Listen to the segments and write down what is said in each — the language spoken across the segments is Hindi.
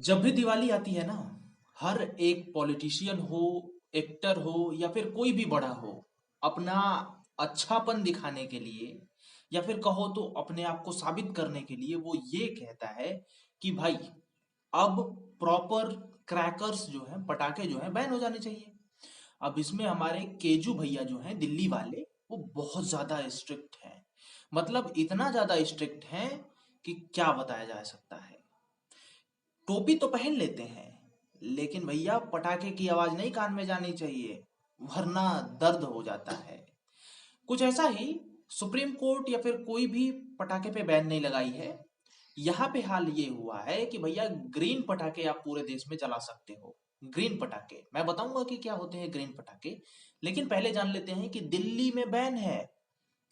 जब भी दिवाली आती है ना, हर एक पॉलिटिशियन हो, एक्टर हो या फिर कोई भी बड़ा हो, अपना अच्छापन दिखाने के लिए या फिर कहो तो अपने आप को साबित करने के लिए वो ये कहता है कि भाई अब प्रॉपर क्रैकर्स जो हैं, पटाखे जो हैं बैन हो जाने चाहिए। अब इसमें हमारे केजू भैया जो हैं दिल्ली वाले, वो बहुत ज्यादा स्ट्रिक्ट हैं। मतलब इतना ज्यादा स्ट्रिक्ट हैं कि क्या बताया जा सकता है। टोपी तो पहन लेते हैं, लेकिन भैया पटाखे की आवाज नहीं कान में जानी चाहिए, वरना दर्द हो जाता है। कुछ ऐसा ही सुप्रीम कोर्ट या फिर कोई भी पटाखे पे बैन नहीं लगाई है। यहाँ पे हाल ये हुआ है कि भैया ग्रीन पटाखे आप पूरे देश में जला सकते हो। ग्रीन पटाखे मैं बताऊंगा कि क्या होते हैं ग्रीन पटाखे, लेकिन पहले जान लेते हैं कि दिल्ली में बैन है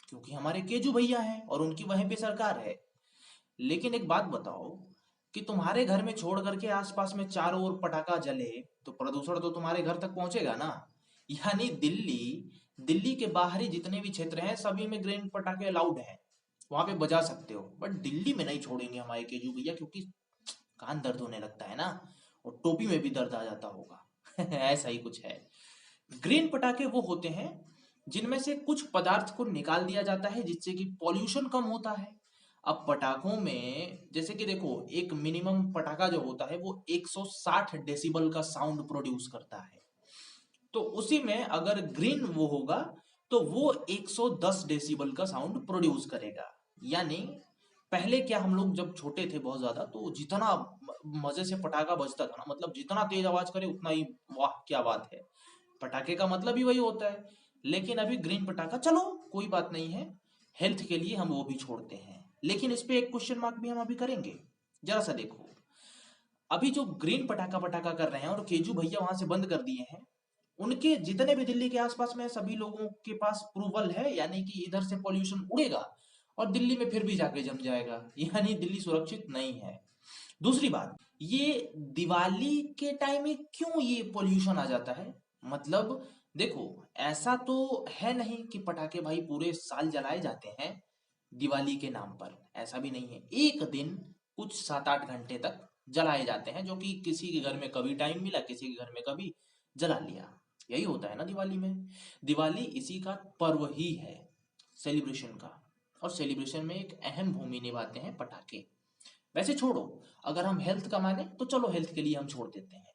क्योंकि हमारे केजू भैया हैं और उनकी वहीं पे सरकार है। लेकिन एक बात बताओ कि तुम्हारे घर में छोड़ करके आसपास में चारों ओर पटाखा जले तो प्रदूषण तो तुम्हारे घर तक पहुंचेगा ना। यानी दिल्ली दिल्ली के बाहरी जितने भी क्षेत्र हैं सभी में ग्रीन पटाखे अलाउड हैं, वहां पे बजा सकते हो। बट दिल्ली में नहीं छोड़ेंगे हमारे केजू भैया, क्योंकि कान दर्द होने लगता है ना, और टोपी में भी दर्द आ जाता होगा। ऐसा ही कुछ है। ग्रीन पटाखे वो होते हैं जिनमें से कुछ पदार्थ को निकाल दिया जाता है जिससे कि पॉल्यूशन कम होता है। अब पटाखों में जैसे कि देखो, एक मिनिमम पटाखा जो होता है वो 160 डेसिबल का साउंड प्रोड्यूस करता है। तो उसी में अगर ग्रीन वो होगा तो वो 110 डेसिबल का साउंड प्रोड्यूस करेगा। यानी पहले क्या, हम लोग जब छोटे थे बहुत ज्यादा, तो जितना मजे से पटाखा बजता था ना, मतलब जितना तेज आवाज करे उतना ही वाह क्या बात है। पटाखे का मतलब ही वही होता है। लेकिन अभी ग्रीन पटाखा, चलो कोई बात नहीं है, हेल्थ के लिए हम वो भी छोड़ते हैं। लेकिन इस पे एक क्वेश्चन मार्क भी हम अभी करेंगे। जरा सा देखो, अभी जो ग्रीन पटाखा पटाखा कर रहे हैं और केजू भैया वहां से बंद कर दिए हैं, उनके जितने भी दिल्ली के आसपास में सभी लोगों के पास अप्रूवल है, यानी कि इधर से पॉल्यूशन उड़ेगा और दिल्ली में फिर भी जाके जम जाएगा। यानी दिल्ली सुरक्षित नहीं है। दूसरी बात, ये दिवाली के टाइम में क्यों ये पोल्यूशन आ जाता है? मतलब देखो, ऐसा तो है नहीं कि पटाखे भाई पूरे साल जलाए जाते हैं दिवाली के नाम पर। ऐसा भी नहीं है, एक दिन कुछ 7-8 घंटे तक जलाए जाते हैं, जो कि किसी के घर में कभी टाइम मिला, किसी के घर में कभी जला लिया। यही होता है ना दिवाली में। दिवाली इसी का पर्व ही है, सेलिब्रेशन का। और सेलिब्रेशन में एक अहम भूमि निभाते हैं पटाखे। वैसे छोड़ो, अगर हम हेल्थ का माने तो चलो हेल्थ के लिए हम छोड़ देते हैं।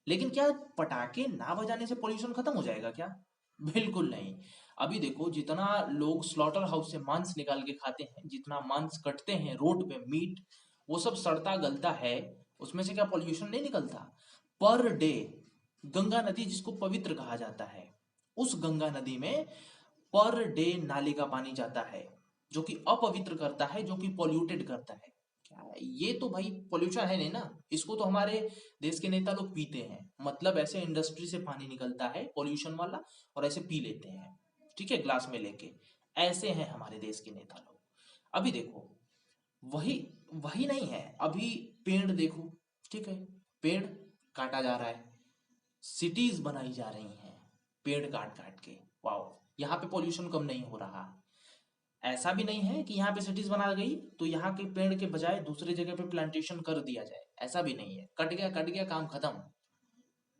लेकिन क्या पटाखे ना बजाने से पोल्यूशन खत्म हो जाएगा क्या? बिल्कुल नहीं। अभी देखो, जितना लोग स्लॉटर हाउस से मांस निकाल के खाते हैं, जितना मांस कटते हैं रोड पे मीट, वो सब सड़ता गलता है, उसमें से क्या पोल्यूशन नहीं निकलता? पर डे गंगा नदी जिसको पवित्र कहा जाता है, उस गंगा नदी में पर डे नाले का पानी जाता है, जो कि अपवित्र करता है, जो कि पॉल्यूटेड करता है। क्या है? ये तो भाई पोल्यूशन है नहीं ना। इसको तो हमारे देश के नेता लोग पीते हैं, मतलब ऐसे इंडस्ट्री से पानी निकलता है पॉल्यूशन वाला और ऐसे पी लेते हैं, ठीक है, ग्लास में लेके। ऐसे हैं हमारे देश के नेता लोग। अभी देखो, वही वही नहीं है। अभी पेड़ देखो, ठीक है, पेड़ काटा जा रहा है, सिटीज बनाई जा रही हैं पेड़ काट काट के। वाओ, यहाँ पे पॉल्यूशन कम नहीं हो रहा। ऐसा भी नहीं है कि यहाँ पे सिटीज बना गई तो यहाँ के पेड़ के बजाय दूसरी जगह पे प्लांटेशन कर दिया जाए, ऐसा भी नहीं है। कट गया काम खत्म,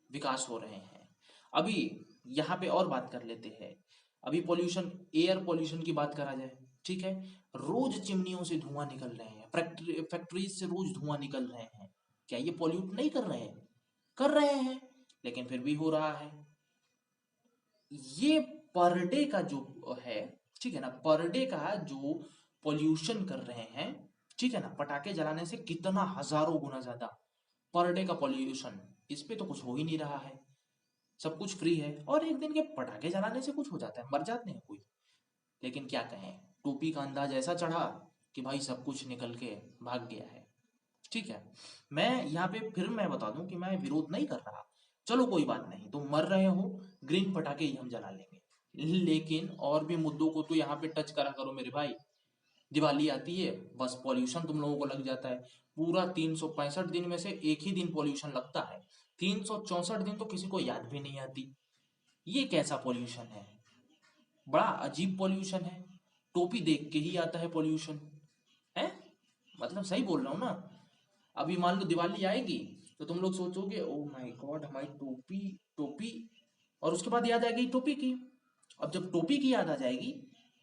विकास हो रहे हैं। अभी यहाँ पे और बात कर लेते हैं। अभी पॉल्यूशन, एयर पॉल्यूशन की बात करा जाए, ठीक है, रोज चिमनियों से धुआं निकल रहे हैं, फैक्ट्रीज से रोज धुआं निकल रहे हैं। क्या ये पॉल्यूट नहीं कर रहे हैं? कर रहे हैं, लेकिन फिर भी हो रहा है। ये पर डे का जो है, ठीक है ना, पर डे का जो पोल्यूशन कर रहे हैं, ठीक है ना, पटाखे जलाने से कितना हजारों गुना ज्यादा पर डे का पोल्यूशन। इस पे तो कुछ हो ही नहीं रहा है, सब कुछ फ्री है, और एक दिन के पटाखे जलाने से कुछ हो जाता है, मर जाते हैं कोई। लेकिन क्या कहें, टोपी का अंदाज ऐसा चढ़ा कि भाई सब कुछ निकल के भाग गया है। ठीक है, मैं यहाँ पे फिर मैं बता दूं कि मैं विरोध नहीं कर रहा। चलो कोई बात नहीं, तुम मर रहे हो, ग्रीन पटाखे ही हम जला लेंगे। लेकिन और भी मुद्दों को तो यहाँ पे टच करा करो मेरे भाई। दिवाली आती है, बस पॉल्यूशन तुम लोगों को लग जाता है। पूरा 365 दिन में से एक ही दिन पॉल्यूशन लगता है, 364 दिन तो किसी को याद भी नहीं आती। ये कैसा पॉल्यूशन है? बड़ा अजीब पॉल्यूशन है। टोपी देख के ही आता है पॉल्यूशन है। मतलब सही बोल रहा हूँ ना? अभी मान लो दिवाली आएगी तो तुम लोग सोचोगे ओ माय गॉड हमारी टोपी, टोपी, और उसके बाद याद आ गई टोपी की। अब जब टोपी की याद आ जाएगी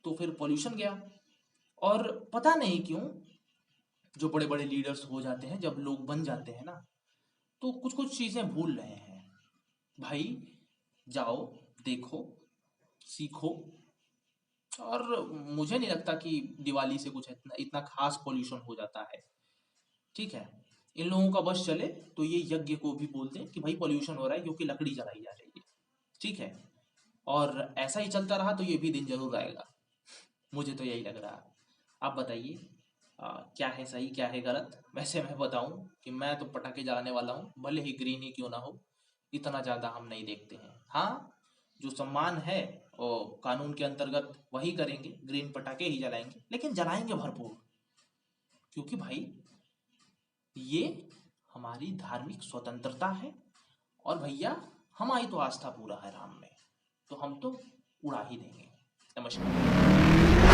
तो फिर पॉल्यूशन गया। और पता नहीं क्यों जो बड़े बड़े लीडर्स हो जाते हैं, जब लोग बन जाते हैं ना, तो कुछ कुछ चीजें भूल रहे हैं। भाई जाओ, देखो, सीखो। और मुझे नहीं लगता कि दिवाली से कुछ इतना इतना खास पॉल्यूशन हो जाता है। ठीक है, इन लोगों का बस चले तो ये यज्ञ को भी बोल दें कि भाई पॉल्यूशन हो रहा है क्योंकि लकड़ी जलाई जा रही है। ठीक है, और ऐसा ही चलता रहा तो ये भी दिन जरूर आएगा। मुझे तो यही लग रहा है। आप बताइए क्या है सही क्या है गलत। वैसे मैं बताऊं कि मैं तो पटाखे जलाने वाला हूँ, भले ही ग्रीन ही क्यों ना हो। इतना ज़्यादा हम नहीं देखते हैं। हाँ, जो सम्मान है वो कानून के अंतर्गत वही करेंगे, ग्रीन पटाखे ही जलाएंगे, लेकिन जलाएंगे भरपूर। क्योंकि भाई ये हमारी धार्मिक स्वतंत्रता है। और भैया हमारी तो आस्था पूरा है राम में, तो हम तो उड़ा ही देंगे। नमस्कार।